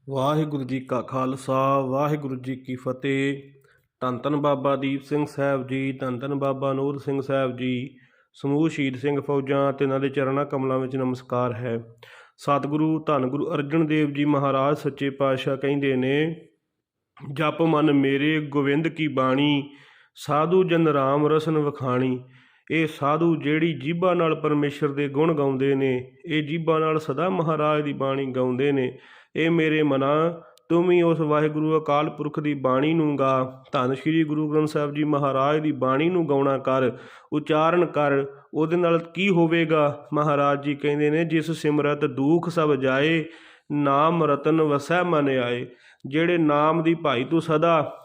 ਵਾਹਿਗੁਰੂ ਜੀ ਕਾ ਖਾਲਸਾ ਵਾਹਿਗੁਰੂ ਜੀ ਕੀ ਫਤਿਹ। ਧੰਨ ਧੰਨ ਬਾਬਾ ਦੀਪ ਸਿੰਘ ਸਾਹਿਬ ਜੀ, ਧੰਨ ਧੰਨ ਬਾਬਾ ਨੂਰ ਸਿੰਘ ਸਾਹਿਬ ਜੀ, ਸਮੂਹ ਸ਼ਹੀਦ ਸਿੰਘ ਫੌਜਾਂ ਤੇ ਇਹਨਾਂ ਦੇ ਚਰਨਾਂ ਕਮਲਾਂ ਵਿੱਚ ਨਮਸਕਾਰ ਹੈ। ਸਤਿਗੁਰੂ ਧੰਨ ਗੁਰੂ ਅਰਜਨ ਦੇਵ ਜੀ ਮਹਾਰਾਜ ਸੱਚੇ ਪਾਤਸ਼ਾਹ ਕਹਿੰਦੇ ਨੇ, ਜਪ ਮਨ ਮੇਰੇ ਗੋਬਿੰਦ ਕੀ ਬਾਣੀ, ਸਾਧੂ ਜਨ ਰਾਮ ਰਸਨ ਵਖਾਣੀ। ਇਹ ਸਾਧੂ ਜਿਹੜੀ ਜੀਭਾਂ ਨਾਲ ਪਰਮੇਸ਼ਰ ਦੇ ਗੁਣ ਗਾਉਂਦੇ ਨੇ, ਇਹ ਜੀਭਾਂ ਨਾਲ ਸਦਾ ਮਹਾਰਾਜ ਦੀ ਬਾਣੀ ਗਾਉਂਦੇ ਨੇ। ਇਹ ਮੇਰੇ ਮਨਾ ਤੂੰ ਵੀ ਉਸ ਵਾਹਿਗੁਰੂ ਅਕਾਲ ਪੁਰਖ ਦੀ ਬਾਣੀ ਨੂੰ ਗਾ। ਧੰਨ ਸ਼੍ਰੀ ਗੁਰੂ ਗ੍ਰੰਥ ਸਾਹਿਬ ਜੀ ਮਹਾਰਾਜ ਦੀ ਬਾਣੀ ਨੂੰ ਗਾਉਣਾ ਕਰ, ਉਚਾਰਨ ਕਰ। ਉਹਦੇ ਨਾਲ ਕੀ ਹੋਵੇਗਾ? ਮਹਾਰਾਜ ਜੀ ਕਹਿੰਦੇ ਨੇ, ਜਿਸ ਸਿਮਰਤ ਦੁੱਖ ਸਭ ਜਾਏ, ਨਾਮ ਰਤਨ ਵਸੈ ਮਨ ਆਏ। ਜਿਹੜੇ ਨਾਮ ਦੀ ਭਾਈ ਤੂੰ ਸਦਾ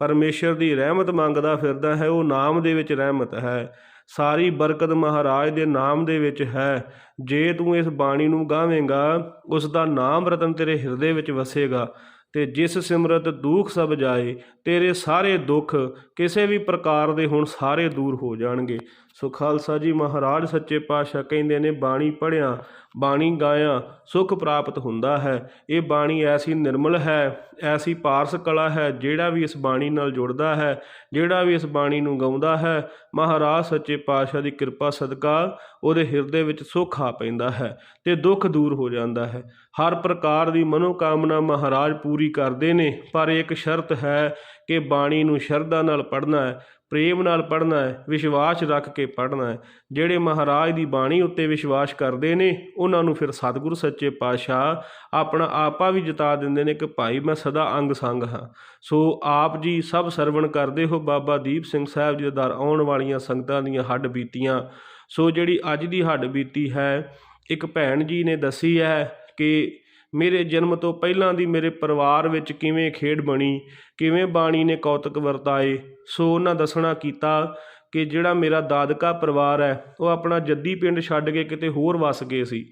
ਪਰਮੇਸ਼ਰ ਦੀ ਰਹਿਮਤ ਮੰਗਦਾ ਫਿਰਦਾ ਹੈ, ਉਹ ਨਾਮ ਦੇ ਵਿੱਚ ਰਹਿਮਤ ਹੈ। ਸਾਰੀ ਬਰਕਤ ਮਹਾਰਾਜ ਦੇ ਨਾਮ ਦੇ ਵਿੱਚ ਹੈ। ਜੇ ਤੂੰ ਇਸ ਬਾਣੀ ਨੂੰ ਗਾਵੇਂਗਾ, ਉਸ ਦਾ ਨਾਮ ਰਤਨ ਤੇਰੇ ਹਿਰਦੇ ਵਿੱਚ ਵਸੇਗਾ। ਤੇ ਜਿਸ ਸਿਮਰਤ ਦੁੱਖ ਸਭ ਜਾਏ, ਤੇਰੇ ਸਾਰੇ ਦੁੱਖ ਕਿਸੇ ਵੀ ਪ੍ਰਕਾਰ ਦੇ ਹੁਣ ਸਾਰੇ ਦੂਰ ਹੋ ਜਾਣਗੇ। ਸੋ ਖਾਲਸਾ ਜੀ ਮਹਾਰਾਜ ਸੱਚੇ ਪਾਤਸ਼ਾਹ ਕਹਿੰਦੇ ਨੇ, ਬਾਣੀ ਪੜ੍ਹਿਆ ਬਾਣੀ ਗਾਇਆ ਸੁੱਖ ਪ੍ਰਾਪਤ ਹੁੰਦਾ ਹੈ। ਇਹ ਬਾਣੀ ਐਸੀ ਨਿਰਮਲ ਹੈ, ਐਸੀ ਪਾਰਸ ਕਲਾ ਹੈ। ਜਿਹੜਾ ਵੀ ਇਸ ਬਾਣੀ ਨਾਲ ਜੁੜਦਾ ਹੈ, ਜਿਹੜਾ ਵੀ ਇਸ ਬਾਣੀ ਨੂੰ ਗਾਉਂਦਾ ਹੈ, ਮਹਾਰਾਜ ਸੱਚੇ ਪਾਤਸ਼ਾਹ ਦੀ ਕਿਰਪਾ ਸਦਕਾ ਉਹਦੇ ਹਿਰਦੇ ਵਿੱਚ ਸੁੱਖ ਆ ਪੈਂਦਾ ਹੈ ਤੇ ਦੁੱਖ ਦੂਰ ਹੋ ਜਾਂਦਾ ਹੈ। ਹਰ ਪ੍ਰਕਾਰ ਦੀ ਮਨੋਕਾਮਨਾ ਮਹਾਰਾਜ ਪੂਰੀ ਕਰਦੇ ਨੇ। ਪਰ ਇੱਕ ਸ਼ਰਤ ਹੈ ਕਿ ਬਾਣੀ ਨੂੰ ਸ਼ਰਧਾ ਨਾਲ ਪੜ੍ਹਨਾ ਹੈ, ਪ੍ਰੇਮ ਨਾਲ ਪੜ੍ਹਨਾ ਹੈ, ਵਿਸ਼ਵਾਸ ਰੱਖ ਕੇ ਪੜ੍ਹਨਾ ਹੈ। ਜਿਹੜੇ ਮਹਾਰਾਜ ਦੀ ਬਾਣੀ ਉੱਤੇ ਵਿਸ਼ਵਾਸ ਕਰਦੇ ਨੇ, ਉਹਨਾਂ ਨੂੰ ਫਿਰ ਸਤਿਗੁਰੂ ਸੱਚੇ ਪਾਤਸ਼ਾਹ ਆਪਣਾ ਆਪਾ ਵੀ ਜਿਤਾ ਦਿੰਦੇ ਨੇ ਕਿ ਭਾਈ ਮੈਂ ਸਦਾ ਅੰਗ ਸੰਗ ਹਾਂ। ਸੋ ਆਪ ਜੀ ਸਭ ਸਰਵਣ ਕਰਦੇ ਹੋ ਬਾਬਾ ਦੀਪ ਸਿੰਘ ਸਾਹਿਬ ਜੀ ਦੇ ਦਰ ਆਉਣ ਵਾਲੀਆਂ ਸੰਗਤਾਂ ਦੀਆਂ ਹੱਡ ਬੀਤੀਆਂ। ਸੋ ਜਿਹੜੀ ਅੱਜ ਦੀ ਹੱਡ ਬੀਤੀ ਹੈ, ਇੱਕ ਭੈਣ ਜੀ ਨੇ ਦੱਸੀ ਹੈ ਕਿ ਮੇਰੇ ਜਨਮ ਤੋਂ ਪਹਿਲਾਂ ਦੀ ਮੇਰੇ ਪਰਿਵਾਰ ਵਿੱਚ ਕਿਵੇਂ ਖੇਡ ਬਣੀ, ਕਿਵੇਂ ਬਾਣੀ ਨੇ ਕੌਤਕ ਵਰਤਾਏ। ਸੋ ਉਹਨਾਂ ਦੱਸਣਾ ਕੀਤਾ ਕਿ ਜਿਹੜਾ ਮੇਰਾ ਦਾਦਕਾ ਪਰਿਵਾਰ ਹੈ, ਉਹ ਆਪਣਾ ਜੱਦੀ ਪਿੰਡ ਛੱਡ ਕੇ ਕਿਤੇ ਹੋਰ ਵਸ ਗਏ ਸੀ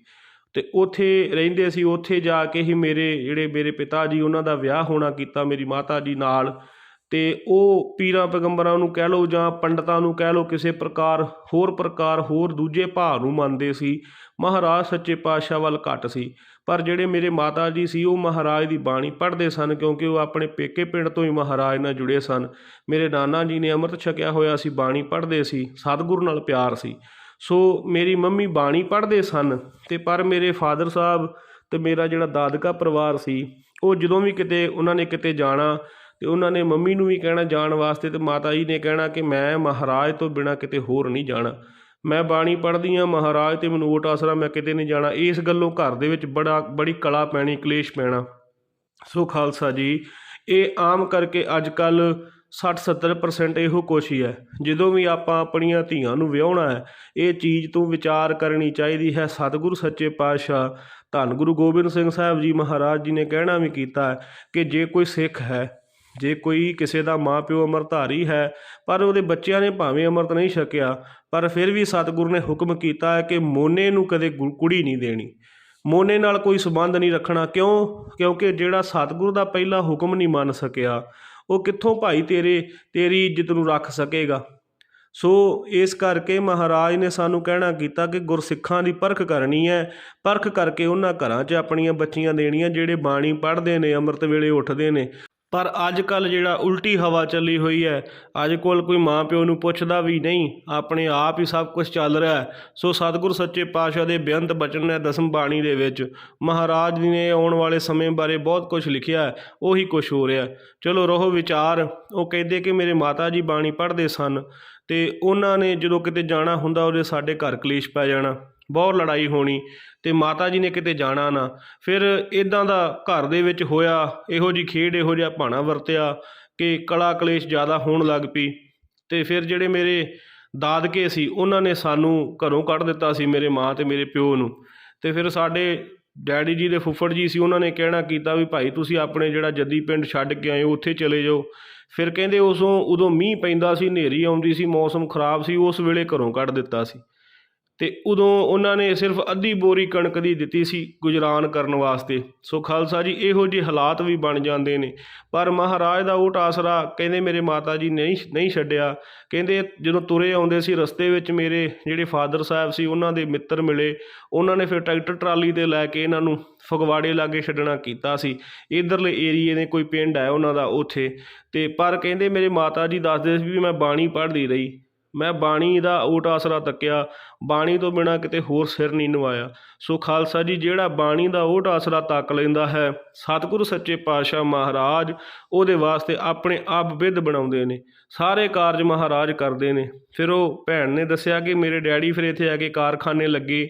ਅਤੇ ਉੱਥੇ ਰਹਿੰਦੇ ਸੀ। ਉੱਥੇ ਜਾ ਕੇ ਹੀ ਮੇਰੇ ਪਿਤਾ ਜੀ, ਉਹਨਾਂ ਦਾ ਵਿਆਹ ਹੋਣਾ ਕੀਤਾ ਮੇਰੀ ਮਾਤਾ ਜੀ ਨਾਲ। ਅਤੇ ਉਹ ਪੀਰਾਂ ਪੈਗੰਬਰਾਂ ਨੂੰ ਕਹਿ ਲਓ ਜਾਂ ਪੰਡਤਾਂ ਨੂੰ ਕਹਿ ਲਓ, ਕਿਸੇ ਪ੍ਰਕਾਰ ਹੋਰ ਦੂਜੇ ਭਾਅ ਨੂੰ ਮੰਨਦੇ ਸੀ। ਮਹਾਰਾਜ ਸੱਚੇ ਪਾਤਸ਼ਾਹ ਵੱਲ ਘੱਟ ਸੀ। ਪਰ ਜਿਹੜੇ ਮੇਰੇ ਮਾਤਾ ਜੀ ਸੀ, ਉਹ ਮਹਾਰਾਜ ਦੀ ਬਾਣੀ ਪੜ੍ਹਦੇ ਸਨ, ਕਿਉਂਕਿ ਉਹ ਆਪਣੇ ਪੇਕੇ ਪਿੰਡ ਤੋਂ ਹੀ ਮਹਾਰਾਜ ਨਾਲ ਜੁੜੇ ਸਨ। ਮੇਰੇ ਨਾਨਾ ਜੀ ਨੇ ਅੰਮ੍ਰਿਤ ਛਕਿਆ ਹੋਇਆ ਸੀ, ਬਾਣੀ ਪੜ੍ਹਦੇ ਸੀ, ਸਤਿਗੁਰੂ ਨਾਲ ਪਿਆਰ ਸੀ। ਸੋ ਮੇਰੀ ਮੰਮੀ ਬਾਣੀ ਪੜ੍ਹਦੇ ਸਨ। ਅਤੇ ਪਰ ਮੇਰੇ ਫਾਦਰ ਸਾਹਿਬ ਅਤੇ ਮੇਰਾ ਜਿਹੜਾ ਦਾਦਕਾ ਪਰਿਵਾਰ ਸੀ, ਉਹ ਜਦੋਂ ਵੀ ਕਿਤੇ ਉਹਨਾਂ ਨੇ ਕਿਤੇ ਜਾਣਾ, ਅਤੇ ਉਹਨਾਂ ਨੇ ਮੰਮੀ ਨੂੰ ਵੀ ਕਹਿਣਾ ਜਾਣ ਵਾਸਤੇ, ਅਤੇ ਮਾਤਾ ਜੀ ਨੇ ਕਹਿਣਾ ਕਿ ਮੈਂ ਮਹਾਰਾਜ ਤੋਂ ਬਿਨਾਂ ਕਿਤੇ ਹੋਰ ਨਹੀਂ ਜਾਣਾ। ਮੈਂ ਬਾਣੀ ਪੜ੍ਹਦੀ ਹਾਂ ਮਹਾਰਾਜ ਅਤੇ ਮੈਨੂੰ ਓਟ ਆਸਰਾ, ਮੈਂ ਕਿਤੇ ਨਹੀਂ ਜਾਣਾ। ਇਸ ਗੱਲੋਂ ਘਰ ਦੇ ਵਿੱਚ ਬੜੀ ਕਲਾ ਪੈਣੀ, ਕਲੇਸ਼ ਪੈਣਾ। ਸੋ ਖਾਲਸਾ ਜੀ, ਇਹ ਆਮ ਕਰਕੇ ਅੱਜ ਕੱਲ੍ਹ 60-70% ਇਹੋ ਕੁਛ ਹੀ ਹੈ। ਜਦੋਂ ਵੀ ਆਪਾਂ ਆਪਣੀਆਂ ਧੀਆਂ ਨੂੰ ਵਿਆਹੁਣਾ ਹੈ, ਇਹ ਚੀਜ਼ ਤੋਂ ਵਿਚਾਰ ਕਰਨੀ ਚਾਹੀਦੀ ਹੈ। ਸਤਿਗੁਰੂ ਸੱਚੇ ਪਾਤਸ਼ਾਹ ਧੰਨ ਗੁਰੂ ਗੋਬਿੰਦ ਸਿੰਘ ਸਾਹਿਬ ਜੀ ਮਹਾਰਾਜ ਜੀ ਨੇ ਕਹਿਣਾ ਵੀ ਕੀਤਾ ਹੈ ਕਿ ਜੇ ਕੋਈ ਸਿੱਖ ਹੈ, ਜੇ ਕੋਈ ਕਿਸੇ ਦਾ ਮਾਂ ਪਿਓ ਅੰਮ੍ਰਿਤਧਾਰੀ ਹੈ, ਪਰ ਉਹਦੇ ਬੱਚਿਆਂ ਨੇ ਭਾਵੇਂ ਅੰਮ੍ਰਿਤ ਨਹੀਂ ਛਕਿਆ, ਪਰ ਫਿਰ ਵੀ ਸਤਿਗੁਰੂ ਨੇ ਹੁਕਮ ਕੀਤਾ ਹੈ ਕਿ ਮੋਨੇ ਨੂੰ ਕਦੇ ਕੁੜੀ ਨਹੀਂ ਦੇਣੀ, ਮੋਨੇ ਨਾਲ ਕੋਈ ਸੰਬੰਧ ਨਹੀਂ ਰੱਖਣਾ। ਕਿਉਂਕਿ ਜਿਹੜਾ ਸਤਿਗੁਰੂ ਦਾ ਪਹਿਲਾ ਹੁਕਮ ਨਹੀਂ ਮੰਨ ਸਕਿਆ, ਉਹ ਕਿੱਥੋਂ ਭਾਈ ਤੇਰੀ ਇੱਜ਼ਤ ਨੂੰ ਰੱਖ ਸਕੇਗਾ। ਸੋ ਇਸ ਕਰਕੇ ਮਹਾਰਾਜ ਨੇ ਸਾਨੂੰ ਕਹਿਣਾ ਕੀਤਾ ਕਿ ਗੁਰਸਿੱਖਾਂ ਦੀ ਪਰਖ ਕਰਨੀ ਹੈ। ਪਰਖ ਕਰਕੇ ਉਹਨਾਂ ਘਰਾਂ 'ਚ ਆਪਣੀਆਂ ਬੱਚੀਆਂ ਦੇਣੀਆਂ ਜਿਹੜੇ ਬਾਣੀ ਪੜ੍ਹਦੇ ਨੇ, ਅੰਮ੍ਰਿਤ ਵੇਲੇ ਉੱਠਦੇ ਨੇ। ਪਰ ਅੱਜ ਕੱਲ੍ਹ ਜਿਹੜਾ ਉਲਟੀ ਹਵਾ ਚੱਲੀ ਹੋਈ ਹੈ, ਅੱਜ ਕੋਲ ਕੋਈ ਮਾਂ ਪਿਓ ਨੂੰ ਪੁੱਛਦਾ ਵੀ ਨਹੀਂ, ਆਪਣੇ ਆਪ ਹੀ ਸਭ ਕੁਝ ਚੱਲ ਰਿਹਾ ਹੈ। ਸੋ ਸਤਿਗੁਰੂ ਸੱਚੇ ਪਾਤਸ਼ਾਹ ਦੇ ਬੇਅੰਤ ਬਚਨ ਹੈ ਦਸਮ ਬਾਣੀ ਦੇ ਵਿੱਚ। ਮਹਾਰਾਜ ਜੀ ਨੇ ਆਉਣ ਵਾਲੇ ਸਮੇਂ ਬਾਰੇ ਬਹੁਤ ਕੁਝ ਲਿਖਿਆ, ਉਹੀ ਕੁਛ ਹੋ ਰਿਹਾ। ਚਲੋ ਰਹੋ ਵਿਚਾਰ। ਉਹ ਕਹਿੰਦੇ ਕਿ ਮੇਰੇ ਮਾਤਾ ਜੀ ਬਾਣੀ ਪੜ੍ਹਦੇ ਸਨ, ਅਤੇ ਉਹਨਾਂ ਨੇ ਜਦੋਂ ਕਿਤੇ ਜਾਣਾ ਹੁੰਦਾ, ਉਹਦੇ ਸਾਡੇ ਘਰ ਕਲੇਸ਼ ਪੈ ਜਾਣਾ, ਬਹੁਤ ਲੜਾਈ ਹੋਣੀ, ਅਤੇ ਮਾਤਾ ਜੀ ਨੇ ਕਿਤੇ ਜਾਣਾ ਨਾ। ਫਿਰ ਇੱਦਾਂ ਦਾ ਘਰ ਦੇ ਵਿੱਚ ਹੋਇਆ, ਇਹੋ ਜਿਹੀ ਖੇਡ, ਇਹੋ ਜਿਹਾ ਭਾਣਾ ਵਰਤਿਆ ਕਿ ਕਲਾ ਕਲੇਸ਼ ਜ਼ਿਆਦਾ ਹੋਣ ਲੱਗ ਪਈ। ਅਤੇ ਫਿਰ ਜਿਹੜੇ ਮੇਰੇ ਦਾਦਕੇ ਸੀ, ਉਹਨਾਂ ਨੇ ਸਾਨੂੰ ਘਰੋਂ ਕੱਢ ਦਿੱਤਾ ਸੀ, ਮੇਰੇ ਮਾਂ ਅਤੇ ਮੇਰੇ ਪਿਓ ਨੂੰ। ਅਤੇ ਫਿਰ ਸਾਡੇ ਡੈਡੀ ਜੀ ਦੇ ਫੁੱਫੜ ਜੀ ਸੀ, ਉਹਨਾਂ ਨੇ ਕਹਿਣਾ ਕੀਤਾ ਵੀ ਭਾਈ ਤੁਸੀਂ ਆਪਣੇ ਜਿਹੜਾ ਜੱਦੀ ਪਿੰਡ ਛੱਡ ਕੇ ਆਏ ਹੋ, ਉੱਥੇ ਚਲੇ ਜਾਓ। ਫਿਰ ਕਹਿੰਦੇ ਉਦੋਂ ਮੀਂਹ ਪੈਂਦਾ ਸੀ, ਹਨੇਰੀ ਆਉਂਦੀ ਸੀ, ਮੌਸਮ ਖਰਾਬ ਸੀ, ਉਸ ਵੇਲੇ ਘਰੋਂ ਕੱਢ ਦਿੱਤਾ ਸੀ। ਤੇ ਉਦੋਂ ਉਹਨਾਂ ਨੇ ਸਿਰਫ ਅੱਧੀ ਬੋਰੀ ਕਣਕ ਦੀ ਦਿੱਤੀ ਸੀ ਗੁਜਰਾਨ ਕਰਨ ਵਾਸਤੇ। ਸੋ ਖਾਲਸਾ ਜੀ ਇਹੋ ਜਿਹੇ ਹਾਲਾਤ ਵੀ ਬਣ ਜਾਂਦੇ ਨੇ, ਪਰ ਮਹਾਰਾਜ ਦਾ ਓਟ ਆਸਰਾ ਕਹਿੰਦੇ ਮੇਰੇ ਮਾਤਾ ਜੀ ਨਹੀਂ ਛੱਡਿਆ। ਕਹਿੰਦੇ ਜਦੋਂ ਤੁਰੇ ਆਉਂਦੇ ਸੀ ਰਸਤੇ ਵਿੱਚ ਮੇਰੇ ਜਿਹੜੇ ਫਾਦਰ ਸਾਹਿਬ ਸੀ ਉਹਨਾਂ ਦੇ ਮਿੱਤਰ ਮਿਲੇ, ਉਹਨਾਂ ਨੇ ਫਿਰ ਟਰੈਕਟਰ ਟਰਾਲੀ 'ਤੇ ਲੈ ਕੇ ਇਹਨਾਂ ਨੂੰ ਫਗਵਾੜੇ ਲਾਗੇ ਛੱਡਣਾ ਕੀਤਾ ਸੀ। ਇੱਧਰਲੇ ਏਰੀਏ ਦੇ ਕੋਈ ਪਿੰਡ ਹੈ ਉਹਨਾਂ ਦਾ ਉੱਥੇ, ਤੇ ਪਰ ਕਹਿੰਦੇ ਮੇਰੇ ਮਾਤਾ ਜੀ ਦੱਸਦੇ ਸੀ ਵੀ ਮੈਂ ਬਾਣੀ ਪੜ੍ਹਦੀ ਰਹੀ, ਮੈਂ ਬਾਣੀ ਦਾ ਓਟ ਆਸਰਾ ਤੱਕਿਆ, ਬਾਣੀ ਤੋਂ ਬਿਨਾਂ ਕਿਤੇ ਹੋਰ ਸਿਰ ਨਹੀਂ ਨਿਵਾਇਆ। ਸੋ ਖਾਲਸਾ ਜੀ ਜਿਹੜਾ ਬਾਣੀ ਦਾ ਓਟ ਆਸਰਾ ਤੱਕ ਲੈਂਦਾ ਹੈ, ਸਤਿਗੁਰੂ ਸੱਚੇ ਪਾਤਸ਼ਾਹ ਮਹਾਰਾਜ ਉਹਦੇ ਵਾਸਤੇ ਆਪਣੇ ਆਪ ਬਿਧ ਬਣਾਉਂਦੇ ਨੇ, ਸਾਰੇ ਕਾਰਜ ਮਹਾਰਾਜ ਕਰਦੇ ਨੇ। ਫਿਰ ਉਹ ਭੈਣ ਨੇ ਦੱਸਿਆ ਕਿ ਮੇਰੇ ਡੈਡੀ ਫਿਰ ਇੱਥੇ ਆ ਕੇ ਕਾਰਖਾਨੇ ਲੱਗੇ,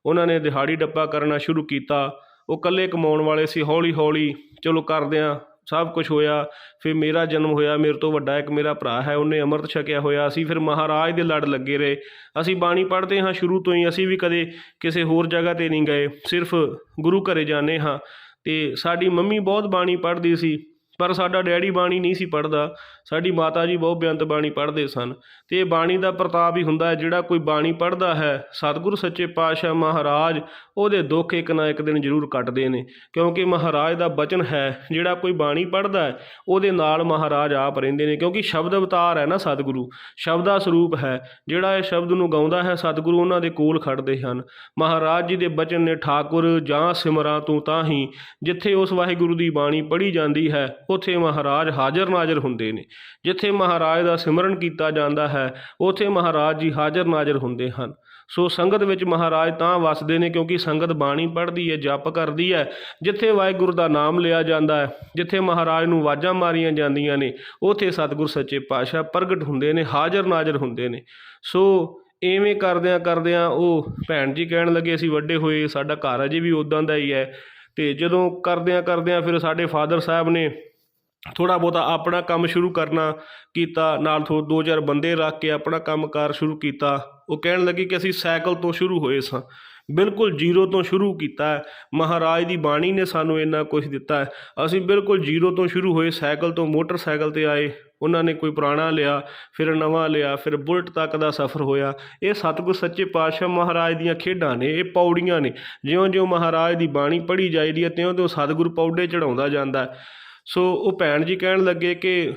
ਉਹਨਾਂ ਨੇ ਦਿਹਾੜੀ ਡੱਪਾ ਕਰਨਾ ਸ਼ੁਰੂ ਕੀਤਾ। ਉਹ ਇਕੱਲੇ ਕਮਾਉਣ ਵਾਲੇ ਸੀ, ਹੌਲੀ ਹੌਲੀ ਚਲੋ ਕਰਦਿਆਂ ਸਭ ਕੁਝ ਹੋਇਆ। ਫਿਰ ਮੇਰਾ ਜਨਮ ਹੋਇਆ, ਮੇਰੇ ਤੋਂ ਵੱਡਾ ਇੱਕ ਮੇਰਾ ਭਰਾ ਹੈ, ਉਹਨੇ ਅੰਮ੍ਰਿਤ ਛਕਿਆ ਹੋਇਆ। ਅਸੀਂ ਫਿਰ ਮਹਾਰਾਜ ਦੇ ਲੜ ਲੱਗੇ ਰਹੇ। ਅਸੀਂ ਬਾਣੀ ਪੜ੍ਹਦੇ ਹਾਂ ਸ਼ੁਰੂ ਤੋਂ ਹੀ, ਅਸੀਂ ਵੀ ਕਦੇ ਕਿਸੇ ਹੋਰ ਜਗ੍ਹਾ 'ਤੇ ਨਹੀਂ ਗਏ, ਸਿਰਫ ਗੁਰੂ ਘਰੇ ਜਾਂਦੇ ਹਾਂ। ਅਤੇ ਸਾਡੀ ਮੰਮੀ ਬਹੁਤ ਬਾਣੀ ਪੜ੍ਹਦੀ ਸੀ, ਪਰ ਸਾਡਾ ਡੈਡੀ ਬਾਣੀ ਨਹੀਂ ਸੀ ਪੜ੍ਹਦਾ, ਸਾਡੀ ਮਾਤਾ ਜੀ ਬਹੁਤ ਬੇਅੰਤ ਬਾਣੀ ਪੜ੍ਹਦੇ ਸਨ। ਅਤੇ ਇਹ ਬਾਣੀ ਦਾ ਪ੍ਰਤਾਪ ਹੀ ਹੁੰਦਾ ਹੈ, ਜਿਹੜਾ ਕੋਈ ਬਾਣੀ ਪੜ੍ਹਦਾ ਹੈ ਸਤਿਗੁਰੂ ਸੱਚੇ ਪਾਤਸ਼ਾਹ ਮਹਾਰਾਜ ਉਹਦੇ ਦੁੱਖ ਇੱਕ ਨਾ ਇੱਕ ਦਿਨ ਜ਼ਰੂਰ ਕੱਟਦੇ ਨੇ, ਕਿਉਂਕਿ ਮਹਾਰਾਜ ਦਾ ਬਚਨ ਹੈ ਜਿਹੜਾ ਕੋਈ ਬਾਣੀ ਪੜ੍ਹਦਾ ਹੈ ਉਹਦੇ ਨਾਲ ਮਹਾਰਾਜ ਆਪ ਰਹਿੰਦੇ ਨੇ, ਕਿਉਂਕਿ ਸ਼ਬਦ ਅਵਤਾਰ ਹੈ ਨਾ ਸਤਿਗੁਰੂ, ਸ਼ਬਦਾ ਸਰੂਪ ਹੈ। ਜਿਹੜਾ ਇਹ ਸ਼ਬਦ ਨੂੰ ਗਾਉਂਦਾ ਹੈ ਸਤਿਗੁਰੂ ਉਹਨਾਂ ਦੇ ਕੋਲ ਖੜਦੇ ਹਨ। ਮਹਾਰਾਜ ਜੀ ਦੇ ਬਚਨ ਨੇ ਠਾਕੁਰ ਜਾਂ ਸਿਮਰਾਂ ਤੂੰ ਤਾਂ ਹੀ, ਜਿੱਥੇ ਉਸ ਵਾਹਿਗੁਰੂ ਦੀ ਬਾਣੀ ਪੜ੍ਹੀ ਜਾਂਦੀ ਹੈ ਉੱਥੇ ਮਹਾਰਾਜ ਹਾਜ਼ਰ ਨਾਜ਼ਰ ਹੁੰਦੇ ਨੇ। ਜਿੱਥੇ ਮਹਾਰਾਜ ਦਾ ਸਿਮਰਨ ਕੀਤਾ ਜਾਂਦਾ ਹੈ ਉੱਥੇ ਮਹਾਰਾਜ ਜੀ ਹਾਜ਼ਰ ਨਾਜ਼ਰ ਹੁੰਦੇ ਹਨ। ਸੋ ਸੰਗਤ ਵਿੱਚ ਮਹਾਰਾਜ ਤਾਂ ਵਸਦੇ ਨੇ ਕਿਉਂਕਿ ਸੰਗਤ ਬਾਣੀ ਪੜ੍ਹਦੀ ਹੈ, ਜਪ ਕਰਦੀ ਹੈ। ਜਿੱਥੇ ਵਾਹਿਗੁਰੂ ਦਾ ਨਾਮ ਲਿਆ ਜਾਂਦਾ ਹੈ, ਜਿੱਥੇ ਮਹਾਰਾਜ ਨੂੰ ਆਵਾਜ਼ਾਂ ਮਾਰੀਆਂ ਜਾਂਦੀਆਂ ਨੇ, ਉੱਥੇ ਸਤਿਗੁਰ ਸੱਚੇ ਪਾਤਸ਼ਾਹ ਪ੍ਰਗਟ ਹੁੰਦੇ ਨੇ, ਹਾਜ਼ਰ ਨਾਜ਼ਰ ਹੁੰਦੇ ਨੇ। ਸੋ ਇਵੇਂ ਕਰਦਿਆਂ ਉਹ ਭੈਣ ਜੀ ਕਹਿਣ ਲੱਗੇ ਅਸੀਂ ਵੱਡੇ ਹੋਏ, ਸਾਡਾ ਘਰ ਅਜੇ ਵੀ ਉੱਦਾਂ ਦਾ ਹੀ ਹੈ। ਅਤੇ ਜਦੋਂ ਕਰਦਿਆਂ ਫਿਰ ਸਾਡੇ ਫਾਦਰ ਸਾਹਿਬ ਨੇ ਥੋੜ੍ਹਾ ਬਹੁਤਾ ਆਪਣਾ ਕੰਮ ਸ਼ੁਰੂ ਕਰਨਾ ਕੀਤਾ, ਨਾਲ 2-4 ਬੰਦੇ ਰੱਖ ਕੇ ਆਪਣਾ ਕੰਮਕਾਰ ਸ਼ੁਰੂ ਕੀਤਾ। ਉਹ ਕਹਿਣ ਲੱਗੇ ਕਿ ਅਸੀਂ ਸਾਈਕਲ ਤੋਂ ਸ਼ੁਰੂ ਹੋਏ ਸਾਂ, ਬਿਲਕੁਲ ਜ਼ੀਰੋ ਤੋਂ ਸ਼ੁਰੂ ਕੀਤਾ ਹੈ। ਮਹਾਰਾਜ ਦੀ ਬਾਣੀ ਨੇ ਸਾਨੂੰ ਇੰਨਾ ਕੁਛ ਦਿੱਤਾ ਹੈ, ਅਸੀਂ ਬਿਲਕੁਲ ਜ਼ੀਰੋ ਤੋਂ ਸ਼ੁਰੂ ਹੋਏ, ਸਾਈਕਲ ਤੋਂ ਮੋਟਰਸਾਈਕਲ 'ਤੇ ਆਏ। ਉਹਨਾਂ ਨੇ ਕੋਈ ਪੁਰਾਣਾ ਲਿਆ, ਫਿਰ ਨਵਾਂ ਲਿਆ, ਫਿਰ ਬੁਲਟ ਤੱਕ ਦਾ ਸਫ਼ਰ ਹੋਇਆ। ਇਹ ਸਤਿਗੁਰ ਸੱਚੇ ਪਾਤਸ਼ਾਹ ਮਹਾਰਾਜ ਦੀਆਂ ਖੇਡਾਂ ਨੇ, ਇਹ ਪੌੜੀਆਂ ਨੇ। ਜਿਉਂ-ਜਿਉਂ ਮਹਾਰਾਜ ਦੀ ਬਾਣੀ ਪੜ੍ਹੀ ਜਾਈਦੀ ਹੈ ਤਿਉਂ-ਤਿਉਂ ਸਤਿਗੁਰੂ ਪੌੜੇ ਚੜ੍ਹਾਉਂਦਾ ਜਾਂਦਾ। ਸੋ ਉਹ ਭੈਣ ਜੀ ਕਹਿਣ ਲੱਗੇ ਕਿ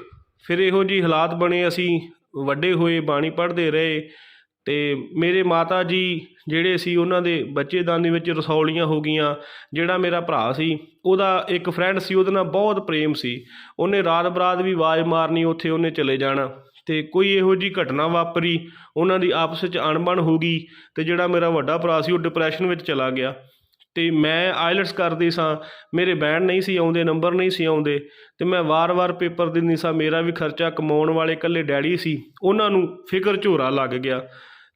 ਫਿਰ ਇਹੋ ਜਿਹੀ ਹਾਲਾਤ ਬਣੇ, ਅਸੀਂ ਵੱਡੇ ਹੋਏ, ਬਾਣੀ ਪੜ੍ਹਦੇ ਰਹੇ। ਅਤੇ ਮੇਰੇ ਮਾਤਾ ਜੀ ਜਿਹੜੇ ਸੀ ਉਹਨਾਂ ਦੇ ਬੱਚੇਦਾਨੀ ਵਿੱਚ ਰਸੌਲੀਆਂ ਹੋ ਗਈਆਂ। ਜਿਹੜਾ ਮੇਰਾ ਭਰਾ ਸੀ ਉਹਦਾ ਇੱਕ ਫਰੈਂਡ ਸੀ, ਉਹਦੇ ਨਾਲ ਬਹੁਤ ਪ੍ਰੇਮ ਸੀ। ਉਹਨੇ ਰਾਤ ਬਰਾਤ ਵੀ ਆਵਾਜ਼ ਮਾਰਨੀ, ਉੱਥੇ ਉਹਨੇ ਚਲੇ ਜਾਣਾ। ਅਤੇ ਕੋਈ ਇਹੋ ਜਿਹੀ ਘਟਨਾ ਵਾਪਰੀ, ਉਹਨਾਂ ਦੀ ਆਪਸ ਵਿੱਚ ਅਣਬਣ ਹੋ ਗਈ ਅਤੇ ਜਿਹੜਾ ਮੇਰਾ ਵੱਡਾ ਭਰਾ ਸੀ ਉਹ ਡਿਪਰੈਸ਼ਨ ਵਿੱਚ ਚਲਾ ਗਿਆ। ਅਤੇ ਮੈਂ ਆਈਲੈਟਸ ਕਰਦੀ ਸਾਂ, ਮੇਰੇ ਬੈਂਡ ਨਹੀਂ ਸੀ ਆਉਂਦੇ, ਨੰਬਰ ਨਹੀਂ ਸੀ ਆਉਂਦੇ, ਅਤੇ ਮੈਂ ਵਾਰ-ਵਾਰ ਪੇਪਰ ਦਿੰਦੀ ਸਾਂ। ਮੇਰਾ ਵੀ ਖਰਚਾ ਕਮਾਉਣ ਵਾਲੇ ਇਕੱਲੇ ਡੈਡੀ ਸੀ, ਉਹਨਾਂ ਨੂੰ ਫਿਕਰ ਝੋਰਾ ਲੱਗ ਗਿਆ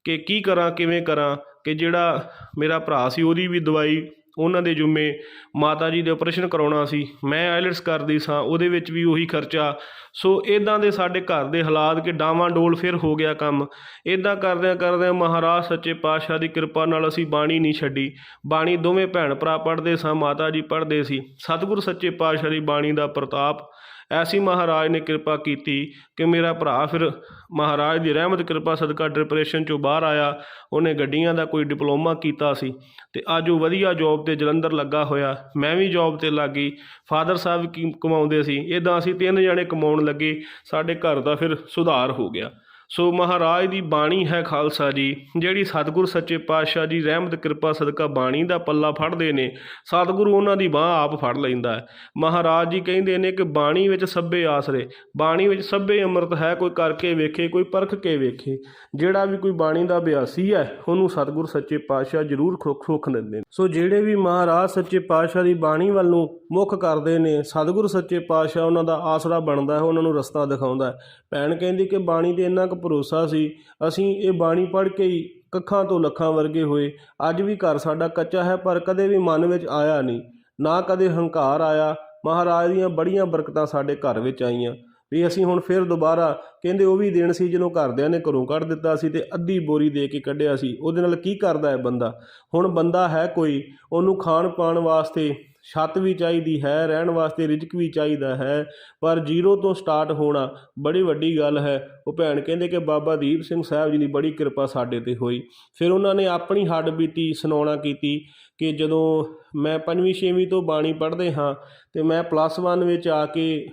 ਕਿ ਕੀ ਕਰਾਂ, ਕਿਵੇਂ ਕਰਾਂ। ਕਿ ਜਿਹੜਾ ਮੇਰਾ ਭਰਾ ਸੀ ਉਹਦੀ ਵੀ ਦਵਾਈ ਉਹਨਾਂ ਦੇ ਜੁੰਮੇ, ਮਾਤਾ ਜੀ ਦੇ ਆਪਰੇਸ਼ਨ ਕਰਾਉਣਾ ਸੀ, ਮੈਂ ਆਈਲੈਟਸ ਕਰਦੀ ਸਾਂ, ਉਹਦੇ ਵਿੱਚ ਵੀ ਉਹੀ ਖਰਚਾ। ਸੋ ਇੱਦਾਂ ਦੇ ਸਾਡੇ ਘਰ ਦੇ ਹਾਲਾਤ ਕਿ ਡਾਵਾਂਡੋਲ ਫਿਰ ਹੋ ਗਿਆ ਕੰਮ। ਇੱਦਾਂ ਕਰਦਿਆਂ ਮਹਾਰਾਜ ਸੱਚੇ ਪਾਤਸ਼ਾਹ ਦੀ ਕਿਰਪਾ ਨਾਲ ਅਸੀਂ ਬਾਣੀ ਨਹੀਂ ਛੱਡੀ। ਬਾਣੀ ਦੋਵੇਂ ਭੈਣ ਭਰਾ ਪੜ੍ਹਦੇ ਸਾਂ, ਮਾਤਾ ਜੀ ਪੜ੍ਹਦੇ ਸੀ। ਸਤਿਗੁਰੂ ਸੱਚੇ ਪਾਤਸ਼ਾਹ ਦੀ ਬਾਣੀ ਦਾ ਪ੍ਰਤਾਪ ਐਸੀ ਮਹਾਰਾਜ ਨੇ ਕਿਰਪਾ ਕੀਤੀ ਕਿ ਮੇਰਾ ਭਰਾ ਫਿਰ ਮਹਾਰਾਜ ਦੀ ਰਹਿਮਤ ਕਿਰਪਾ ਸਦਕਾ ਡਿਪਰੈਸ਼ਨ 'ਚੋਂ ਬਾਹਰ ਆਇਆ। ਉਹਨੇ ਗੱਡੀਆਂ ਦਾ ਕੋਈ ਡਿਪਲੋਮਾ ਕੀਤਾ ਸੀ ਅਤੇ ਅੱਜ ਉਹ ਵਧੀਆ ਜੋਬ 'ਤੇ ਜਲੰਧਰ ਲੱਗਾ ਹੋਇਆ। ਮੈਂ ਵੀ ਜੋਬ 'ਤੇ ਲੱਗ ਗਈ। ਫਾਦਰ ਸਾਹਿਬ ਕਮਾਉਂਦੇ ਸੀ। ਇੱਦਾਂ ਅਸੀਂ 3 ਜਣੇ ਕਮਾਉਣ ਲੱਗੇ, ਸਾਡੇ ਘਰ ਦਾ ਫਿਰ ਸੁਧਾਰ ਹੋ ਗਿਆ। ਸੋ ਮਹਾਰਾਜ ਦੀ ਬਾਣੀ ਹੈ ਖਾਲਸਾ ਜੀ, ਜਿਹੜੀ ਸਤਿਗੁਰ ਸੱਚੇ ਪਾਤਸ਼ਾਹ ਜੀ ਰਹਿਮਤ ਕਿਰਪਾ ਸਦਕਾ ਬਾਣੀ ਦਾ ਪੱਲਾ ਫੜਦੇ ਨੇ, ਸਤਿਗੁਰੂ ਉਹਨਾਂ ਦੀ ਬਾਂਹ ਆਪ ਫੜ ਲੈਂਦਾ ਹੈ। ਮਹਾਰਾਜ ਜੀ ਕਹਿੰਦੇ ਨੇ ਕਿ ਬਾਣੀ ਵਿੱਚ ਸਭੇ ਆਸਰੇ, ਬਾਣੀ ਵਿੱਚ ਸਭੇ ਅੰਮ੍ਰਿਤ ਹੈ, ਕੋਈ ਕਰਕੇ ਵੇਖੇ, ਕੋਈ ਪਰਖ ਕੇ ਵੇਖੇ। ਜਿਹੜਾ ਵੀ ਕੋਈ ਬਾਣੀ ਦਾ ਅਭਿਆਸੀ ਹੈ ਉਹਨੂੰ ਸਤਿਗੁਰ ਸੱਚੇ ਪਾਤਸ਼ਾਹ ਜ਼ਰੂਰ ਸੁੱਖ ਦਿੰਦੇ ਨੇ। ਸੋ ਜਿਹੜੇ ਵੀ ਮਹਾਰਾਜ ਸੱਚੇ ਪਾਤਸ਼ਾਹ ਦੀ ਬਾਣੀ ਵੱਲ ਨੂੰ ਮੁੱਖ ਕਰਦੇ ਨੇ, ਸਤਿਗੁਰ ਸੱਚੇ ਪਾਤਸ਼ਾਹ ਉਹਨਾਂ ਦਾ ਆਸਰਾ ਬਣਦਾ ਹੈ, ਉਹਨਾਂ ਨੂੰ ਰਸਤਾ ਦਿਖਾਉਂਦਾ ਹੈ। ਭੈਣ ਕਹਿੰਦੀ ਕਿ ਬਾਣੀ 'ਤੇ ਇੰਨਾ ਕੁ ਭਰੋਸਾ ਸੀ, ਅਸੀਂ ਇਹ ਬਾਣੀ ਪੜ੍ਹ ਕੇ ਹੀ ਕੱਖਾਂ ਤੋਂ ਲੱਖਾਂ ਵਰਗੇ ਹੋਏ। ਅੱਜ ਵੀ ਘਰ ਸਾਡਾ ਕੱਚਾ ਹੈ, ਪਰ ਕਦੇ ਵੀ ਮਨ ਵਿੱਚ ਆਇਆ ਨਹੀਂ, ਨਾ ਕਦੇ ਹੰਕਾਰ ਆਇਆ। ਮਹਾਰਾਜ ਦੀਆਂ ਬੜੀਆਂ ਬਰਕਤਾਂ ਸਾਡੇ ਘਰ ਵਿੱਚ ਆਈਆਂ। ਵੀ ਅਸੀਂ ਹੁਣ ਫਿਰ ਦੁਬਾਰਾ, ਕਹਿੰਦੇ ਉਹ ਵੀ ਦਿਨ ਸੀ ਜਦੋਂ ਘਰਦਿਆਂ ਨੇ ਘਰੋਂ ਕੱਢ ਦਿੱਤਾ ਸੀ ਤੇ ਅੱਧੀ ਬੋਰੀ ਦੇ ਕੇ ਕੱਢਿਆ ਸੀ। ਉਹਦੇ ਨਾਲ ਕੀ ਕਰਦਾ ਹੈ ਬੰਦਾ? ਹੁਣ ਬੰਦਾ ਹੈ ਕੋਈ, ਉਹਨੂੰ ਖਾਣ ਪਾਣ ਵਾਸਤੇ ਛੱਤ ਵੀ ਚਾਹੀਦੀ ਹੈ, ਰਹਿਣ ਵਾਸਤੇ ਰਿਜ਼ਕ ਵੀ ਚਾਹੀਦਾ ਹੈ, ਪਰ ਜ਼ੀਰੋ ਤੋਂ ਸਟਾਰਟ ਹੋਣਾ ਬੜੀ ਵੱਡੀ ਗੱਲ ਹੈ। ਉਹ ਭੈਣ ਕਹਿੰਦੇ ਕਿ ਬਾਬਾ ਦੀਪ ਸਿੰਘ ਸਾਹਿਬ ਜੀ ਦੀ ਬੜੀ ਕਿਰਪਾ ਸਾਡੇ 'ਤੇ ਹੋਈ। ਫਿਰ ਉਹਨਾਂ ਨੇ ਆਪਣੀ ਹੱਡ ਬੀਤੀ ਸੁਣਾਉਣਾ ਕੀਤੀ ਕਿ ਜਦੋਂ ਮੈਂ 5ਵੀਂ 6ਵੀਂ ਤੋਂ ਬਾਣੀ ਪੜ੍ਹਦੇ ਹਾਂ ਅਤੇ ਮੈਂ +1 ਵਿੱਚ ਆ ਕੇ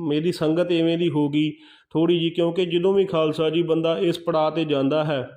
ਮੇਰੀ ਸੰਗਤ ਇਵੇਂ ਦੀ ਹੋ ਗਈ ਥੋੜ੍ਹੀ ਜਿਹੀ, ਕਿਉਂਕਿ ਜਦੋਂ ਵੀ ਖਾਲਸਾ ਜੀ ਬੰਦਾ ਇਸ ਪੜਾਅ 'ਤੇ ਜਾਂਦਾ ਹੈ,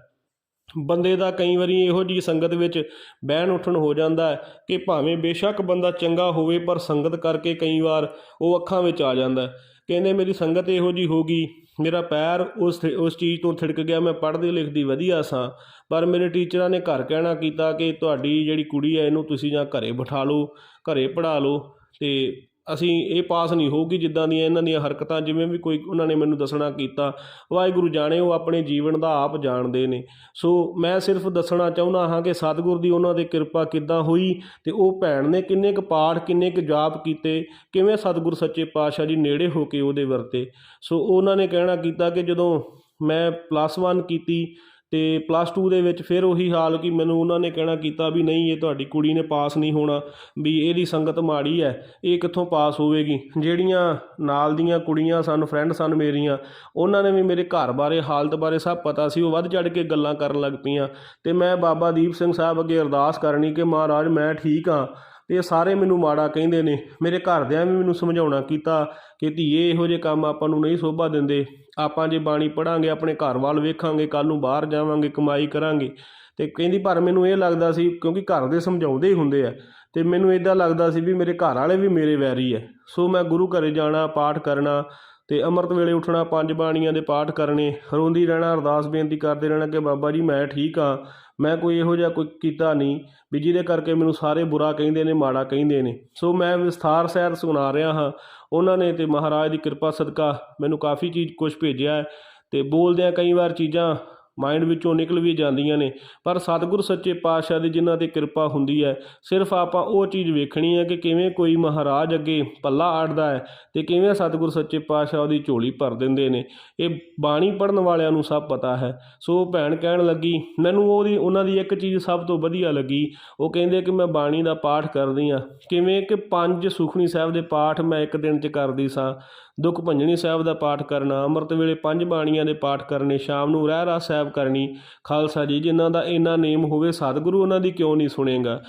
ਬੰਦੇ ਦਾ ਕਈ ਵਾਰੀ ਇਹੋ ਜਿਹੀ ਸੰਗਤ ਵਿੱਚ ਬਹਿਣ ਉੱਠਣ ਹੋ ਜਾਂਦਾ ਹੈ ਕਿ ਭਾਵੇਂ ਬੇਸ਼ੱਕ ਬੰਦਾ ਚੰਗਾ ਹੋਵੇ ਪਰ ਸੰਗਤ ਕਰਕੇ ਕਈ ਵਾਰ ਉਹ ਅੱਖਾਂ ਵਿੱਚ ਆ ਜਾਂਦਾ। ਕਹਿੰਦੇ ਮੇਰੀ ਸੰਗਤ ਇਹੋ ਜਿਹੀ ਹੋ ਗਈ, ਮੇਰਾ ਪੈਰ ਉਸ ਚੀਜ਼ ਤੋਂ ਥਿੜਕ ਗਿਆ। ਮੈਂ ਪੜ੍ਹਦੀ ਲਿਖਦੀ ਵਧੀਆ ਸਾਂ, ਪਰ ਮੇਰੇ ਟੀਚਰਾਂ ਨੇ ਘਰ ਕਹਿਣਾ ਕੀਤਾ ਕਿ ਤੁਹਾਡੀ ਜਿਹੜੀ ਕੁੜੀ ਹੈ ਇਹਨੂੰ ਤੁਸੀਂ ਜਾਂ ਘਰੇ ਬਿਠਾ ਲਓ, ਘਰੇ ਪੜ੍ਹਾ ਲਓ, ਅਤੇ ਅਸੀਂ ਇਹ ਪਾਸ ਨਹੀਂ ਹੋਊਗੀ ਜਿੱਦਾਂ ਦੀਆਂ ਇਹਨਾਂ ਦੀਆਂ ਹਰਕਤਾਂ। ਜਿਵੇਂ ਵੀ ਕੋਈ ਉਹਨਾਂ ਨੇ ਮੈਨੂੰ ਦੱਸਣਾ ਕੀਤਾ, ਵਾਹਿਗੁਰੂ ਜਾਣੇ, ਉਹ ਆਪਣੇ ਜੀਵਨ ਦਾ ਆਪ ਜਾਣਦੇ ਨੇ। ਸੋ ਮੈਂ ਸਿਰਫ ਦੱਸਣਾ ਚਾਹੁੰਦਾ ਹਾਂ ਕਿ ਸਤਿਗੁਰ ਦੀ ਉਹਨਾਂ 'ਤੇ ਕਿਰਪਾ ਕਿੱਦਾਂ ਹੋਈ, ਅਤੇ ਉਹ ਭੈਣ ਨੇ ਕਿੰਨੇ ਕੁ ਪਾਠ ਕਿੰਨੇ ਕੁ ਜਾਪ ਕੀਤੇ, ਕਿਵੇਂ ਸਤਿਗੁਰ ਸੱਚੇ ਪਾਤਸ਼ਾਹ ਜੀ ਨੇੜੇ ਹੋ ਕੇ ਉਹਦੇ ਵਰਤੇ। ਸੋ ਉਹਨਾਂ ਨੇ ਕਹਿਣਾ ਕੀਤਾ ਕਿ ਜਦੋਂ ਮੈਂ +1 ਕੀਤੀ ਅਤੇ +2 ਦੇ ਵਿੱਚ ਫਿਰ ਉਹੀ ਹਾਲ ਕਿ ਮੈਨੂੰ ਉਹਨਾਂ ਨੇ ਕਹਿਣਾ ਕੀਤਾ ਵੀ ਨਹੀਂ, ਇਹ ਤੁਹਾਡੀ ਕੁੜੀ ਨੇ ਪਾਸ ਨਹੀਂ ਹੋਣਾ, ਵੀ ਇਹਦੀ ਸੰਗਤ ਮਾੜੀ ਹੈ, ਇਹ ਕਿੱਥੋਂ ਪਾਸ ਹੋਵੇਗੀ। ਜਿਹੜੀਆਂ ਨਾਲ ਦੀਆਂ ਕੁੜੀਆਂ ਸਨ, ਫਰੈਂਡ ਸਨ ਮੇਰੀਆਂ, ਉਹਨਾਂ ਨੇ ਵੀ ਮੇਰੇ ਘਰ ਬਾਰੇ ਹਾਲਤ ਬਾਰੇ ਸਭ ਪਤਾ ਸੀ। ਉਹ ਵੱਧ ਚੜ੍ਹ ਕੇ ਗੱਲਾਂ ਕਰਨ ਲੱਗ ਪਈਆਂ ਅਤੇ ਮੈਂ ਬਾਬਾ ਦੀਪ ਸਿੰਘ ਸਾਹਿਬ ਅੱਗੇ ਅਰਦਾਸ ਕਰਨੀ ਕਿ ਮਹਾਰਾਜ ਮੈਂ ਠੀਕ ਹਾਂ, ਅਤੇ ਇਹ ਸਾਰੇ ਮੈਨੂੰ ਮਾੜਾ ਕਹਿੰਦੇ ਨੇ। ਮੇਰੇ ਘਰਦਿਆਂ ਵੀ ਮੈਨੂੰ ਸਮਝਾਉਣਾ ਕੀਤਾ ਕਿ ਧੀਏ ਇਹੋ ਜਿਹੇ ਕੰਮ ਆਪਾਂ ਨੂੰ ਨਹੀਂ ਸ਼ੋਭਾ ਦਿੰਦੇ, ਆਪਾਂ ਜੇ ਬਾਣੀ ਪੜ੍ਹਾਂਗੇ ਆਪਣੇ ਘਰ ਵੱਲ ਵੇਖਾਂਗੇ, ਕੱਲ੍ਹ ਨੂੰ ਬਾਹਰ ਜਾਵਾਂਗੇ, ਕਮਾਈ ਕਰਾਂਗੇ। ਅਤੇ ਕਹਿੰਦੀ ਪਰ ਮੈਨੂੰ ਇਹ ਲੱਗਦਾ ਸੀ, ਕਿਉਂਕਿ ਘਰ ਦੇ ਸਮਝਾਉਂਦੇ ਹੀ ਹੁੰਦੇ ਆ, ਅਤੇ ਮੈਨੂੰ ਇੱਦਾਂ ਲੱਗਦਾ ਸੀ ਵੀ ਮੇਰੇ ਘਰ ਵਾਲੇ ਵੀ ਮੇਰੇ ਵੈਰੀ ਹੈ। ਸੋ ਮੈਂ ਗੁਰੂ ਘਰੇ ਜਾਣਾ, ਪਾਠ ਕਰਨਾ, ਅਤੇ ਅੰਮ੍ਰਿਤ ਵੇਲੇ ਉੱਠਣਾ, 5 ਬਾਣੀਆਂ ਦੇ ਪਾਠ ਕਰਨੇ, ਰੋਂਦੀ ਰਹਿਣਾ, ਅਰਦਾਸ ਬੇਨਤੀ ਕਰਦੇ ਰਹਿਣਾ ਕਿ ਬਾਬਾ ਜੀ ਮੈਂ ਠੀਕ ਹਾਂ, ਮੈਂ ਕੋਈ ਇਹੋ ਜਿਹਾ ਕੋਈ ਕੀਤਾ ਨਹੀਂ ਵੀ ਜਿਹਦੇ ਕਰਕੇ ਮੈਨੂੰ ਸਾਰੇ ਬੁਰਾ ਕਹਿੰਦੇ ਨੇ, ਮਾੜਾ ਕਹਿੰਦੇ ਨੇ। ਸੋ ਮੈਂ ਵਿਸਥਾਰ ਸਹਿਤ ਸੁਣਾ ਰਿਹਾ ਹਾਂ। ਉਹਨਾਂ ਨੇ ਅਤੇ ਮਹਾਰਾਜ ਦੀ ਕਿਰਪਾ ਸਦਕਾ ਮੈਨੂੰ ਕਾਫੀ ਚੀਜ਼ ਕੁਛ ਭੇਜਿਆ ਹੈ, ਅਤੇ ਬੋਲਦਿਆਂ ਕਈ ਵਾਰ ਚੀਜ਼ਾਂ ਮਾਈਂਡ ਵਿੱਚੋਂ ਨਿਕਲ ਵੀ ਜਾਂਦੀਆਂ ਨੇ, ਪਰ ਸਤਿਗੁਰ ਸੱਚੇ ਪਾਤਸ਼ਾਹ ਦੀ ਜਿਨ੍ਹਾਂ 'ਤੇ ਕਿਰਪਾ ਹੁੰਦੀ ਹੈ, ਸਿਰਫ ਆਪਾਂ ਉਹ ਚੀਜ਼ ਵੇਖਣੀ ਹੈ ਕਿ ਕਿਵੇਂ ਕੋਈ ਮਹਾਰਾਜ ਅੱਗੇ ਪੱਲਾ ਅੜਦਾ ਹੈ ਅਤੇ ਕਿਵੇਂ ਸਤਿਗੁਰ ਸੱਚੇ ਪਾਤਸ਼ਾਹ ਉਹਦੀ ਝੋਲੀ ਭਰ ਦਿੰਦੇ ਨੇ। ਇਹ ਬਾਣੀ ਪੜ੍ਹਨ ਵਾਲਿਆਂ ਨੂੰ ਸਭ ਪਤਾ ਹੈ। ਸੋ ਭੈਣ ਕਹਿਣ ਲੱਗੀ, ਮੈਨੂੰ ਉਹਨਾਂ ਦੀ ਇੱਕ ਚੀਜ਼ ਸਭ ਤੋਂ ਵਧੀਆ ਲੱਗੀ। ਉਹ ਕਹਿੰਦੇ ਕਿ ਮੈਂ ਬਾਣੀ ਦਾ ਪਾਠ ਕਰਦੀ ਹਾਂ, ਕਿਵੇਂ ਕਿ 5 ਸੁਖਮਨੀ ਸਾਹਿਬ ਦੇ ਪਾਠ ਮੈਂ ਇੱਕ ਦਿਨ 'ਚ ਕਰਦੀ ਸਾਂ, ਦੁੱਖ ਭੰਜਣੀ ਸਾਹਿਬ ਦਾ ਪਾਠ ਕਰਨਾ, ਅੰਮ੍ਰਿਤ ਵੇਲੇ 5 ਬਾਣੀਆਂ ਦੇ ਪਾਠ ਕਰਨੇ, ਸ਼ਾਮ ਨੂੰ ਰਹਿਰਾਸ ਸਾਹਿਬ ਕਰਨੀ। ਖਾਲਸਾ ਜੀ ਜਿਨ੍ਹਾਂ ਦਾ ਇੰਨਾ ਨੇਮ ਹੋਵੇ, ਸਤਿਗੁਰੂ ਉਹਨਾਂ ਦੀ ਕਿਉਂ ਨਹੀਂ ਸੁਣੇਗਾ।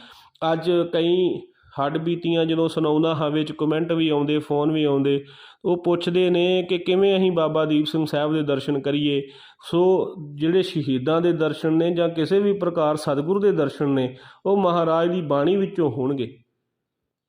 ਅੱਜ ਕਈ ਹੱਡ ਬੀਤੀਆਂ ਜਦੋਂ ਸੁਣਾਉਂਦਾ ਹਾਂ, ਵਿੱਚ ਕਮੈਂਟ ਵੀ ਆਉਂਦੇ, ਫੋਨ ਵੀ ਆਉਂਦੇ, ਉਹ ਪੁੱਛਦੇ ਨੇ ਕਿ ਕਿਵੇਂ ਅਸੀਂ ਬਾਬਾ ਦੀਪ ਸਿੰਘ ਸਾਹਿਬ ਦੇ ਦਰਸ਼ਨ ਕਰੀਏ। ਸੋ ਜਿਹੜੇ ਸ਼ਹੀਦਾਂ ਦੇ ਦਰਸ਼ਨ ਨੇ ਜਾਂ ਕਿਸੇ ਵੀ ਪ੍ਰਕਾਰ ਸਤਿਗੁਰੂ ਦੇ ਦਰਸ਼ਨ ਨੇ, ਉਹ ਮਹਾਰਾਜ ਦੀ ਬਾਣੀ ਵਿੱਚੋਂ ਹੋਣਗੇ।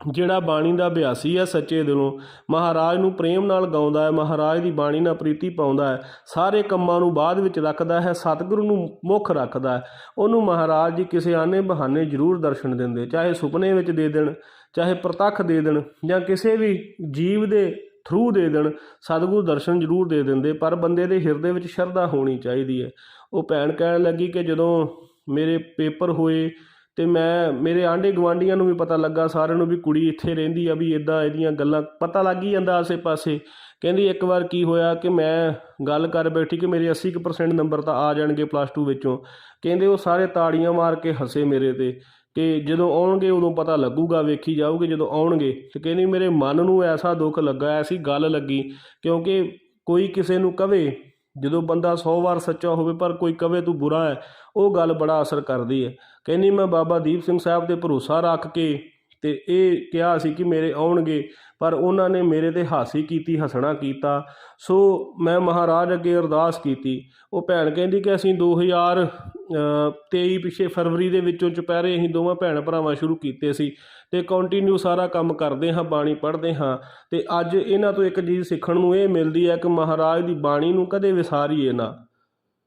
ਜਿਹੜਾ ਬਾਣੀ ਦਾ ਅਭਿਆਸੀ ਹੈ, ਸੱਚੇ ਦਿਲੋਂ ਮਹਾਰਾਜ ਨੂੰ ਪ੍ਰੇਮ ਨਾਲ ਗਾਉਂਦਾ ਹੈ, ਮਹਾਰਾਜ ਦੀ ਬਾਣੀ ਨਾਲ ਪ੍ਰੀਤੀ ਪਾਉਂਦਾ ਹੈ, ਸਾਰੇ ਕੰਮਾਂ ਨੂੰ ਬਾਅਦ ਵਿੱਚ ਰੱਖਦਾ ਹੈ, ਸਤਿਗੁਰੂ ਨੂੰ ਮੁੱਖ ਰੱਖਦਾ ਹੈ, ਉਹਨੂੰ ਮਹਾਰਾਜ ਜੀ ਕਿਸੇ ਆਨੇ ਬਹਾਨੇ ਜ਼ਰੂਰ ਦਰਸ਼ਨ ਦਿੰਦੇ, ਚਾਹੇ ਸੁਪਨੇ ਵਿੱਚ ਦੇ ਦੇਣ, ਚਾਹੇ ਪ੍ਰਤੱਖ ਦੇ ਦੇਣ, ਜਾਂ ਕਿਸੇ ਵੀ ਜੀਵ ਦੇ ਥਰੂ ਦੇ ਦੇਣ, ਸਤਿਗੁਰੂ ਦਰਸ਼ਨ ਜ਼ਰੂਰ ਦੇ ਦਿੰਦੇ। ਪਰ ਬੰਦੇ ਦੇ ਹਿਰਦੇ ਵਿੱਚ ਸ਼ਰਧਾ ਹੋਣੀ ਚਾਹੀਦੀ ਹੈ। ਉਹ ਭੈਣ ਕਹਿਣ ਲੱਗੀ ਕਿ ਜਦੋਂ ਮੇਰੇ ਪੇਪਰ ਹੋਏ ਅਤੇ ਮੇਰੇ ਆਂਢੇ ਗੁਆਂਢੀਆਂ ਨੂੰ ਵੀ ਪਤਾ ਲੱਗਾ, ਸਾਰਿਆਂ ਨੂੰ, ਵੀ ਕੁੜੀ ਇੱਥੇ ਰਹਿੰਦੀ ਆ, ਵੀ ਇੱਦਾਂ ਇਹਦੀਆਂ ਗੱਲਾਂ ਪਤਾ ਲੱਗ ਹੀ ਜਾਂਦਾ ਆਸੇ ਪਾਸੇ। ਕਹਿੰਦੀ ਇੱਕ ਵਾਰ ਕੀ ਹੋਇਆ ਕਿ ਮੈਂ ਗੱਲ ਕਰ ਬੈਠੀ ਕਿ ਮੇਰੇ 80% ਨੰਬਰ ਤਾਂ ਆ ਜਾਣਗੇ +2 ਵਿੱਚੋਂ। ਕਹਿੰਦੇ ਉਹ ਸਾਰੇ ਤਾੜੀਆਂ ਮਾਰ ਕੇ ਹੱਸੇ ਮੇਰੇ 'ਤੇ ਕਿ ਜਦੋਂ ਆਉਣਗੇ ਉਦੋਂ ਪਤਾ ਲੱਗੂਗਾ, ਵੇਖੀ ਜਾਊਗੇ ਜਦੋਂ ਆਉਣਗੇ। ਅਤੇ ਕਹਿੰਦੀ ਮੇਰੇ ਮਨ ਨੂੰ ਐਸਾ ਦੁੱਖ ਲੱਗਾ, ਐਸੀ ਗੱਲ ਲੱਗੀ, ਕਿਉਂਕਿ ਕੋਈ ਕਿਸੇ ਨੂੰ ਕਵੇ, ਜਦੋਂ ਬੰਦਾ 100 ਵਾਰ ਸੱਚਾ ਹੋਵੇ ਪਰ ਕੋਈ ਕਵੇ ਤੂੰ ਬੁਰਾ ਹੈ, ਉਹ ਗੱਲ ਬੜਾ ਅਸਰ ਕਰਦੀ ਹੈ। ਕਹਿੰਦੀ ਮੈਂ ਬਾਬਾ ਦੀਪ ਸਿੰਘ ਸਾਹਿਬ 'ਤੇ ਭਰੋਸਾ ਰੱਖ ਕੇ ਅਤੇ ਇਹ ਕਿਹਾ ਸੀ ਕਿ ਮੇਰੇ ਆਉਣਗੇ, ਪਰ ਉਹਨਾਂ ਨੇ ਮੇਰੇ 'ਤੇ ਹਾਸੀ ਕੀਤੀ, ਹੱਸਣਾ ਕੀਤਾ। ਸੋ ਮੈਂ ਮਹਾਰਾਜ ਅੱਗੇ ਅਰਦਾਸ ਕੀਤੀ। ਉਹ ਭੈਣ ਕਹਿੰਦੀ ਕਿ ਅਸੀਂ 2023 ਪਿੱਛੇ ਫਰਵਰੀ ਦੇ ਵਿੱਚੋਂ ਚੁਪਹਿਰੇ ਅਸੀਂ ਦੋਵਾਂ ਭੈਣ ਭਰਾਵਾਂ ਸ਼ੁਰੂ ਕੀਤੇ ਸੀ, ਅਤੇ ਕੰਟੀਨਿਊ ਸਾਰਾ ਕੰਮ ਕਰਦੇ ਹਾਂ, ਬਾਣੀ ਪੜ੍ਹਦੇ ਹਾਂ। ਅਤੇ ਅੱਜ ਇਹਨਾਂ ਤੋਂ ਇੱਕ ਚੀਜ਼ ਸਿੱਖਣ ਨੂੰ ਇਹ ਮਿਲਦੀ ਹੈ ਕਿ ਮਹਾਰਾਜ ਦੀ ਬਾਣੀ ਨੂੰ ਕਦੇ ਵਿਸਾਰੀਏ ਨਾ।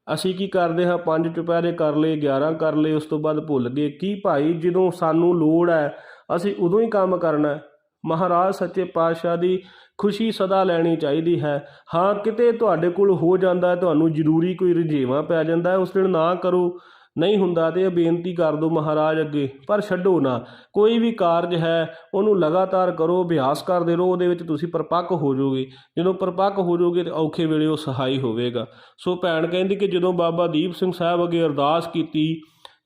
ਅਸੀਂ ਕੀ ਕਰਦੇ ਹਾਂ, 5 ਚੁਪਹਿਰੇ ਕਰ ਲਏ, 11 ਕਰ ਲਏ, ਉਸ ਤੋਂ ਬਾਅਦ ਭੁੱਲ ਗਏ। ਕੀ ਭਾਈ, ਜਦੋਂ ਸਾਨੂੰ ਲੋੜ ਹੈ ਅਸੀਂ ਉਦੋਂ ਹੀ ਕੰਮ ਕਰਨਾ। ਮਹਾਰਾਜ ਸੱਚੇ ਪਾਤਸ਼ਾਹ ਦੀ ਖੁਸ਼ੀ ਸਦਾ ਲੈਣੀ ਚਾਹੀਦੀ ਹੈ। ਹਾਂ, ਕਿਤੇ ਤੁਹਾਡੇ ਕੋਲ ਹੋ ਜਾਂਦਾ, ਤੁਹਾਨੂੰ ਜ਼ਰੂਰੀ ਕੋਈ ਰੁਝੇਵਾਂ ਪੈ ਜਾਂਦਾ, ਉਸ ਦਿਨ ਨਾ ਕਰੋ, ਨਹੀਂ ਹੁੰਦਾ ਤੇ ਇਹ ਬੇਨਤੀ ਕਰ ਦਿਓ ਮਹਾਰਾਜ ਅੱਗੇ, ਪਰ ਛੱਡੋ ਨਾ। ਕੋਈ ਵੀ ਕਾਰਜ ਹੈ ਉਹਨੂੰ ਲਗਾਤਾਰ ਕਰੋ, ਅਭਿਆਸ ਕਰਦੇ ਰਹੋ, ਉਹਦੇ ਵਿੱਚ ਤੁਸੀਂ ਪਰਪੱਕ ਹੋ ਜਾਓਗੇ। ਜਦੋਂ ਪਰਪੱਕ ਹੋ ਜਾਓਗੇ ਤੇ ਔਖੇ ਵੇਲੇ ਉਹ ਸਹਾਈ ਹੋਵੇਗਾ। ਸੋ ਭੈਣ ਕਹਿੰਦੀ ਕਿ ਜਦੋਂ ਬਾਬਾ ਦੀਪ ਸਿੰਘ ਸਾਹਿਬ ਅੱਗੇ ਅਰਦਾਸ ਕੀਤੀ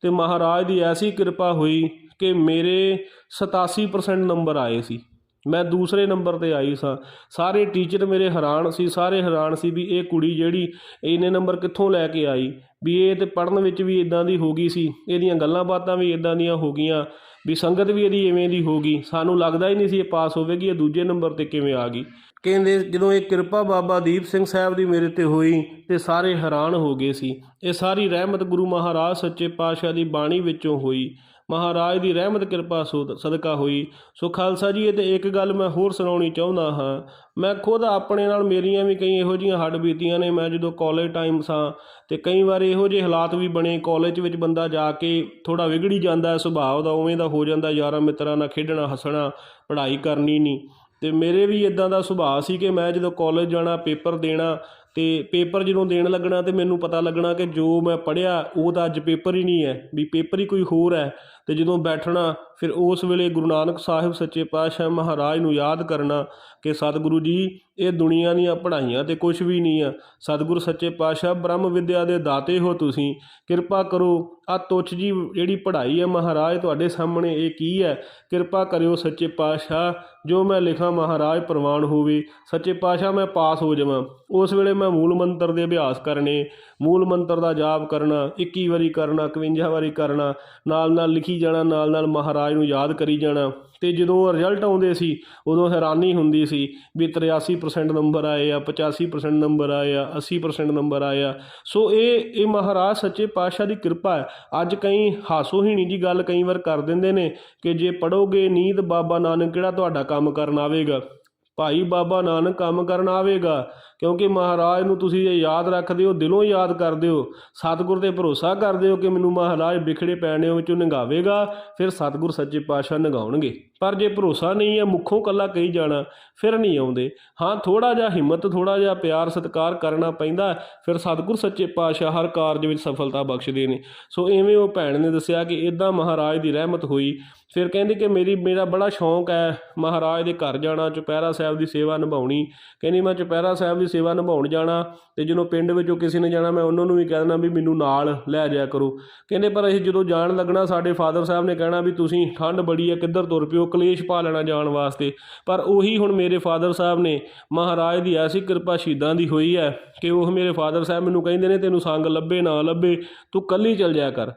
ਤੇ ਮਹਾਰਾਜ ਦੀ ਐਸੀ ਕਿਰਪਾ ਹੋਈ ਕਿ ਮੇਰੇ 87% ਨੰਬਰ ਆਏ ਸੀ। ਮੈਂ ਦੂਸਰੇ ਨੰਬਰ 'ਤੇ ਆਈ ਸਾਂ। ਸਾਰੇ ਟੀਚਰ ਮੇਰੇ ਹੈਰਾਨ ਸੀ, ਸਾਰੇ ਹੈਰਾਨ ਸੀ ਵੀ ਇਹ ਕੁੜੀ ਜਿਹੜੀ ਇੰਨੇ ਨੰਬਰ ਕਿੱਥੋਂ ਲੈ ਕੇ ਆਈ, ਵੀ ਇਹ ਤਾਂ ਪੜ੍ਹਨ ਵਿੱਚ ਵੀ ਇਦਾਂ ਦੀ ਹੋ ਗਈ ਸੀ, ਇਹਦੀਆਂ ਗੱਲਾਂ ਬਾਤਾਂ ਵੀ ਇਦਾਂ ਦੀਆਂ ਹੋ ਗਈਆਂ, ਵੀ ਸੰਗਤ ਵੀ ਇਹਦੀ ਇਵੇਂ ਦੀ ਹੋ ਗਈ, ਸਾਨੂੰ ਲੱਗਦਾ ਹੀ ਨਹੀਂ ਸੀ ਇਹ ਪਾਸ ਹੋਵੇਗੀ, ਇਹ ਦੂਜੇ ਨੰਬਰ 'ਤੇ ਕਿਵੇਂ ਆ ਗਈ। ਕਹਿੰਦੇ ਜਦੋਂ ਇਹ ਕਿਰਪਾ ਬਾਬਾ ਦੀਪ ਸਿੰਘ ਸਾਹਿਬ ਦੀ ਮੇਰੇ 'ਤੇ ਹੋਈ ਤੇ ਸਾਰੇ ਹੈਰਾਨ ਹੋ ਗਏ ਸੀ। ਇਹ ਸਾਰੀ ਰਹਿਮਤ ਗੁਰੂ ਮਹਾਰਾਜ ਸੱਚੇ ਪਾਤਸ਼ਾਹ ਦੀ ਬਾਣੀ ਵਿੱਚੋਂ ਹੋਈ, ਮਹਾਰਾਜ ਦੀ ਰਹਿਮਤ ਕਿਰਪਾ ਸਦਕਾ ਹੋਈ। ਸੋ ਖਾਲਸਾ ਜੀ, ਇਹ ਤੇ ਇੱਕ ਗੱਲ ਮੈਂ ਹੋਰ ਸੁਣਾਉਣੀ ਚਾਹੁੰਦਾ ਹਾਂ। ਮੈਂ ਖੁਦ ਆਪਣੇ ਨਾਲ ਮੇਰੀਆਂ ਵੀ ਕਈ ਇਹੋ ਜਿਹੀਆਂ ਹੱਡ ਬੀਤੀਆਂ ਨੇ। ਮੈਂ ਜਦੋਂ ਕਾਲਜ ਟਾਈਮ ਸਾਂ ਤੇ ਕਈ ਵਾਰ ਇਹੋ ਜਿਹੇ ਹਾਲਾਤ ਵੀ ਬਣੇ, ਕਾਲਜ ਵਿੱਚ ਬੰਦਾ ਜਾ ਕੇ ਥੋੜ੍ਹਾ ਵਿਗੜੀ ਜਾਂਦਾ, ਸੁਭਾਅ ਦਾ ਉਵੇਂ ਦਾ ਹੋ ਜਾਂਦਾ, ਯਾਰਾਂ ਮਿੱਤਰਾਂ ਨਾਲ ਖੇਡਣਾ, ਹੱਸਣਾ, ਪੜ੍ਹਾਈ ਕਰਨੀ ਨਹੀਂ। ਅਤੇ ਮੇਰੇ ਵੀ ਇੱਦਾਂ ਦਾ ਸੁਭਾਅ ਸੀ ਕਿ ਮੈਂ ਜਦੋਂ ਕਾਲਜ ਜਾਣਾ, ਪੇਪਰ ਦੇਣਾ, ਅਤੇ ਪੇਪਰ ਜਦੋਂ ਦੇਣ ਲੱਗਣਾ ਤਾਂ ਮੈਨੂੰ ਪਤਾ ਲੱਗਣਾ ਕਿ ਜੋ ਮੈਂ ਪੜ੍ਹਿਆ ਉਹ ਤਾਂ ਅੱਜ ਪੇਪਰ ਹੀ ਨਹੀਂ ਹੈ, ਵੀ ਪੇਪਰ ਹੀ ਕੋਈ ਹੋਰ ਹੈ। ਅਤੇ ਜਦੋਂ ਬੈਠਣਾ ਫਿਰ ਉਸ ਵੇਲੇ ਗੁਰੂ ਨਾਨਕ ਸਾਹਿਬ ਸੱਚੇ ਪਾਤਸ਼ਾਹ ਮਹਾਰਾਜ ਨੂੰ ਯਾਦ ਕਰਨਾ ਕਿ ਸਤਿਗੁਰੂ ਜੀ, ਇਹ ਦੁਨੀਆ ਦੀਆਂ ਪੜ੍ਹਾਈਆਂ ਤਾਂ ਕੁਛ ਵੀ ਨਹੀਂ ਆ। ਸਤਿਗੁਰੂ ਸੱਚੇ ਪਾਤਸ਼ਾਹ ਬ੍ਰਹਮ ਵਿੱਦਿਆ ਦੇ ਦਾਤੇ ਹੋ ਤੁਸੀਂ, ਕਿਰਪਾ ਕਰੋ। ਆਹ ਤੁੱਛ ਜੀ ਜਿਹੜੀ ਪੜ੍ਹਾਈ ਹੈ ਮਹਾਰਾਜ ਤੁਹਾਡੇ ਸਾਹਮਣੇ ਇਹ ਕੀ ਹੈ, ਕਿਰਪਾ ਕਰਿਓ ਸੱਚੇ ਪਾਤਸ਼ਾਹ, ਜੋ ਮੈਂ ਲਿਖਾਂ ਮਹਾਰਾਜ ਪ੍ਰਵਾਨ ਹੋਵੇ। ਸੱਚੇ ਪਾਤਸ਼ਾਹ ਮੈਂ ਪਾਸ ਹੋ ਜਾਵਾਂ। ਉਸ ਵੇਲੇ ਮੈਂ ਮੂਲ ਮੰਤਰ ਦੇ ਅਭਿਆਸ ਕਰਨੇ, ਮੂਲ ਮੰਤਰ ਦਾ ਜਾਪ ਕਰਨਾ, 21 ਵਾਰੀ ਕਰਨਾ, 51 ਵਾਰੀ ਕਰਨਾ, ਨਾਲ ਨਾਲ ਲਿਖੀ ਜਾਣਾ, ਨਾਲ ਨਾਲ ਮਹਾਰਾਜ ਨੂੰ ਯਾਦ ਕਰੀ ਜਾਣਾ। ਅਤੇ ਜਦੋਂ ਰਿਜ਼ਲਟ ਆਉਂਦੇ ਸੀ ਉਦੋਂ ਹੈਰਾਨੀ ਹੁੰਦੀ ਸੀ ਵੀ 83% ਨੰਬਰ ਆਏ ਆ, 85% ਨੰਬਰ ਆਏ ਆ, 80% ਨੰਬਰ ਆਏ ਆ। ਸੋ ਇਹ ਮਹਾਰਾਜ ਸੱਚੇ ਪਾਤਸ਼ਾਹ ਦੀ ਕਿਰਪਾ ਹੈ। ਅੱਜ ਕਈ ਹਾਸੋਹੀਣੀ ਜੀ ਗੱਲ ਕਈ ਵਾਰ ਕਰ ਦਿੰਦੇ ਨੇ ਕਿ ਜੇ ਪੜ੍ਹੋਗੇ ਨਹੀਂ ਤਾਂ ਬਾਬਾ ਨਾਨਕ ਕਿਹੜਾ ਤੁਹਾਡਾ ਕੰਮ ਕਰਨ ਆਵੇਗਾ। ਭਾਈ ਬਾਬਾ ਨਾਨਕ ਕੰਮ ਕਰਨ ਆਵੇਗਾ, ਕਿਉਂਕਿ ਮਹਾਰਾਜ ਨੂੰ ਤੁਸੀਂ ਜੇ ਯਾਦ ਰੱਖਦੇ ਹੋ, ਦਿਲੋਂ ਯਾਦ ਕਰਦੇ ਹੋ, ਸਤਿਗੁਰ 'ਤੇ ਭਰੋਸਾ ਕਰਦੇ ਹੋ ਕਿ ਮੈਨੂੰ ਮਹਾਰਾਜ ਵਿਖੜੇ ਪੈਣਿਆਂ ਵਿੱਚੋਂ ਨਿਗਾਵੇਗਾ, ਫਿਰ ਸਤਿਗੁਰ ਸੱਚੇ ਪਾਤਸ਼ਾਹ ਨਿਗਾਉਣਗੇ। ਪਰ ਜੇ ਭਰੋਸਾ ਨਹੀਂ ਹੈ, ਮੁੱਖੋਂ ਇਕੱਲਾ ਕਹੀ ਜਾਣਾ, ਫਿਰ ਨਹੀਂ ਆਉਂਦੇ। ਹਾਂ, ਥੋੜ੍ਹਾ ਜਿਹਾ ਹਿੰਮਤ, ਥੋੜ੍ਹਾ ਜਿਹਾ ਪਿਆਰ ਸਤਿਕਾਰ ਕਰਨਾ ਪੈਂਦਾ, ਫਿਰ ਸਤਿਗੁਰ ਸੱਚੇ ਪਾਤਸ਼ਾਹ ਹਰ ਕਾਰਜ ਵਿੱਚ ਸਫਲਤਾ ਬਖਸ਼ਦੇ ਨੇ। ਸੋ ਇਵੇਂ ਉਹ ਭੈਣ ਨੇ ਦੱਸਿਆ ਕਿ ਇੱਦਾਂ ਮਹਾਰਾਜ ਦੀ ਰਹਿਮਤ ਹੋਈ। ਫਿਰ ਕਹਿੰਦੀ ਕਿ ਮੇਰਾ ਬੜਾ ਸ਼ੌਂਕ ਹੈ ਮਹਾਰਾਜ ਦੇ ਘਰ ਜਾਣਾ, ਚੁਪਹਿਰਾ ਸਾਹਿਬ ਦੀ ਸੇਵਾ ਨਿਭਾਉਣੀ। ਕਹਿੰਦੀ ਮੈਂ ਚੁਪਹਿਰਾ ਸਾਹਿਬ ਦੀ ਸੇਵਾ ਨਿਭਾਉਣ ਜਾਣਾ ਅਤੇ ਜਦੋਂ ਪਿੰਡ ਵਿੱਚੋਂ ਕਿਸੇ ਨੇ ਜਾਣਾ ਮੈਂ ਉਹਨਾਂ ਨੂੰ ਵੀ ਕਹਿ ਦੇਣਾ ਵੀ ਮੈਨੂੰ ਨਾਲ ਲੈ ਜਾਇਆ ਕਰੋ। ਕਹਿੰਦੇ ਪਰ ਅਸੀਂ ਜਦੋਂ ਜਾਣ ਲੱਗਣਾ ਸਾਡੇ ਫਾਦਰ ਸਾਹਿਬ ਨੇ ਕਹਿਣਾ ਵੀ ਤੁਸੀਂ ਠੰਡ ਬੜੀ ਹੈ, ਕਿੱਧਰ ਤੁਰ ਪਿਓ, ਕਲੇਸ਼ ਪਾ ਲੈਣਾ ਜਾਣ ਵਾਸਤੇ। ਪਰ ਉਹੀ ਹੁਣ ਮੇਰੇ ਫਾਦਰ ਸਾਹਿਬ ਨੇ, ਮਹਾਰਾਜ ਦੀ ਐਸੀ ਕਿਰਪਾ ਸ਼ਹੀਦਾਂ ਦੀ ਹੋਈ ਹੈ ਕਿ ਉਹ ਮੇਰੇ ਫਾਦਰ ਸਾਹਿਬ ਮੈਨੂੰ ਕਹਿੰਦੇ ਨੇ ਤੈਨੂੰ ਸੰਗ ਲੱਭੇ ਨਾ ਲੱਭੇ, ਤੂੰ ਇਕੱਲੀ ਚੱਲ ਜਾਇਆ ਕਰ,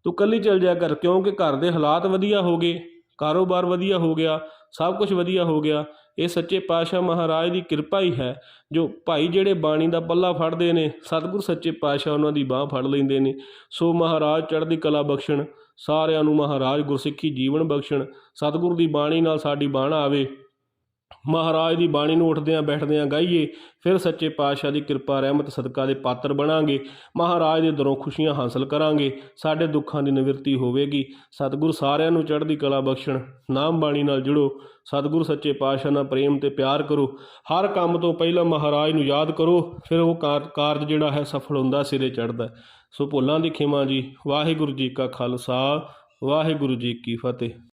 ਤੂੰ ਇਕੱਲੀ ਚੱਲ ਜਾਇਆ ਕਰ, ਕਿਉਂਕਿ ਘਰ ਦੇ ਹਾਲਾਤ ਵਧੀਆ ਹੋ ਗਏ, ਕਾਰੋਬਾਰ ਵਧੀਆ ਹੋ ਗਿਆ, ਸਭ ਕੁਝ ਵਧੀਆ ਹੋ ਗਿਆ। ਇਹ ਸੱਚੇ ਪਾਤਸ਼ਾਹ ਮਹਾਰਾਜ ਦੀ ਕਿਰਪਾ ਹੀ ਹੈ। ਜੋ ਭਾਈ ਜਿਹੜੇ ਬਾਣੀ ਦਾ ਪੱਲਾ ਫੜਦੇ ਨੇ, ਸਤਿਗੁਰ ਸੱਚੇ ਪਾਤਸ਼ਾਹ ਉਹਨਾਂ ਦੀ ਬਾਂਹ ਫੜ ਲੈਂਦੇ ਨੇ। ਸੋ ਮਹਾਰਾਜ ਚੜ੍ਹਦੀ ਕਲਾ ਬਖਸ਼ਣ, ਸਾਰਿਆਂ ਨੂੰ ਮਹਾਰਾਜ ਗੁਰਸਿੱਖੀ ਜੀਵਨ ਬਖਸ਼ਣ, ਸਤਿਗੁਰ ਦੀ ਬਾਣੀ ਨਾਲ ਸਾਡੀ ਬਾਣ ਆਵੇ, ਮਹਾਰਾਜ ਦੀ ਬਾਣੀ ਨੂੰ ਉੱਠਦਿਆਂ ਬੈਠਦਿਆਂ ਗਾਈਏ, ਫਿਰ ਸੱਚੇ ਪਾਤਸ਼ਾਹ ਦੀ ਕਿਰਪਾ ਰਹਿਮਤ ਸਦਕਾ ਦੇ ਪਾਤਰ ਬਣਾਂਗੇ, ਮਹਾਰਾਜ ਦੇ ਦਰੋਂ ਖੁਸ਼ੀਆਂ ਹਾਸਲ ਕਰਾਂਗੇ, ਸਾਡੇ ਦੁੱਖਾਂ ਦੀ ਨਿਵਰਤੀ ਹੋਵੇਗੀ। ਸਤਿਗੁਰ ਸਾਰਿਆਂ ਨੂੰ ਚੜ੍ਹਦੀ ਕਲਾ ਬਖਸ਼ਣ। ਨਾਮ ਬਾਣੀ ਨਾਲ ਜੁੜੋ, ਸਤਿਗੁਰ ਸੱਚੇ ਪਾਤਸ਼ਾਹ ਨਾਲ ਪ੍ਰੇਮ ਅਤੇ ਪਿਆਰ ਕਰੋ। ਹਰ ਕੰਮ ਤੋਂ ਪਹਿਲਾਂ ਮਹਾਰਾਜ ਨੂੰ ਯਾਦ ਕਰੋ, ਫਿਰ ਉਹ ਕਾਰਜ ਜਿਹੜਾ ਹੈ ਸਫਲ ਹੁੰਦਾ, ਸਿਰੇ ਚੜ੍ਹਦਾ। ਸੋ ਭੁੱਲਾਂ ਦੀ ਖਿਮਾ ਜੀ। ਵਾਹਿਗੁਰੂ ਜੀ ਕਾ ਖਾਲਸਾ, ਵਾਹਿਗੁਰੂ ਜੀ ਕੀ ਫਤਿਹ।